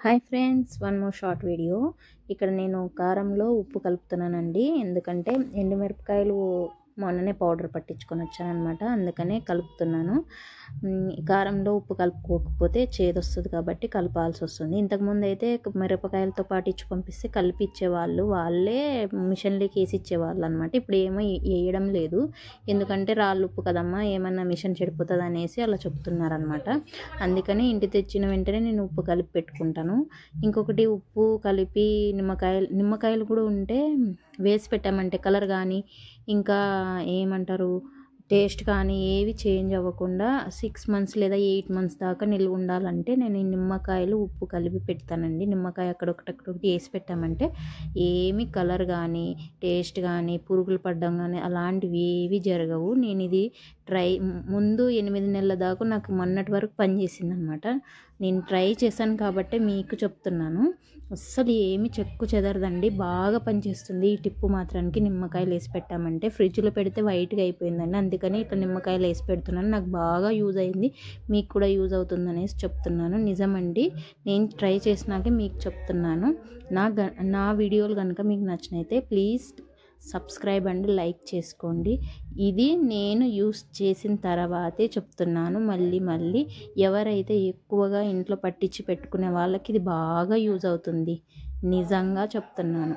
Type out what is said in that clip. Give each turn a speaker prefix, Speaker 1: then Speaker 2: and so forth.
Speaker 1: Hi friends, one more short video. ఇక్కడ నేను కారంలో ఉప్పు కలుపుతున్నానండి. ఎందుకంటే ఎండుమిరపకాయలు మొన్ననే పౌడర్ పట్టించుకొని వచ్చానమాట, అందుకనే కలుపుతున్నాను. కారంలో ఉప్పు కలుపుకోకపోతే చేదొస్తుంది కాబట్టి కలపాల్సి వస్తుంది. ఇంతకుముందు అయితే మిరపకాయలతో పాటు ఇచ్చి పంపిస్తే కలిపి ఇచ్చేవాళ్ళు, వాళ్ళే మిషన్లోకి వేసి ఇచ్చేవాళ్ళు అనమాట. ఇప్పుడు ఏమో వేయడం లేదు, ఎందుకంటే రాళ్ళు ఉప్పు కదమ్మా, ఏమన్నా మిషన్ చెడిపోతుంది అనేసి అలా చెప్తున్నారనమాట. అందుకని తెచ్చిన వెంటనే నేను ఉప్పు కలిపి పెట్టుకుంటాను. ఇంకొకటి, ఉప్పు కలిపి నిమ్మకాయలు కూడా ఉంటే వేసి పెట్టామంటే కలర్ కానీ ఇంకా ఏమంటారు టేస్ట్ కానీ ఏవి చేంజ్ అవ్వకుండా 6 months లేదా 8 months దాకా నిల్వ ఉండాలంటే నేను ఈ నిమ్మకాయలు ఉప్పు కలిపి పెడతానండి. నిమ్మకాయ అక్కడొకటి వేసి పెట్టామంటే ఏమి కలర్ కానీ టేస్ట్ కానీ పురుగులు పడడం కానీ అలాంటివి ఏవి జరగవు. నేను ఇది ముందు 8 నెలల దాకా నాకు మొన్నటి వరకు పనిచేసింది అనమాట. నేను ట్రై చేశాను కాబట్టి మీకు చెప్తున్నాను. అస్సలు ఏమి చెక్కు చెదరదండి, బాగా పనిచేస్తుంది. ఈ టిప్పు మాత్రానికి నిమ్మకాయలు వేసి పెట్టామంటే ఫ్రిడ్జ్లో పెడితే వైట్గా అయిపోయిందండి. అందుకని ఇట్లా నిమ్మకాయలు వేసి పెడుతున్నాను. నాకు బాగా యూజ్ అయింది, మీకు కూడా యూజ్ అవుతుంది అనేసి చెప్తున్నాను. నిజమండి, నేను ట్రై చేసినాకే మీకు చెప్తున్నాను. నా వీడియోలు కనుక మీకు నచ్చినైతే ప్లీజ్ సబ్స్క్రైబ్ అండ్ లైక్ చేసుకోండి. ఇది నేను యూస్ చేసిన తర్వాతే చెప్తున్నాను. మళ్ళీ ఎవరైతే ఎక్కువగా ఇంట్లో పట్టించి పెట్టుకునే వాళ్ళకి ఇది బాగా యూజ్ అవుతుంది, నిజంగా చెప్తున్నాను.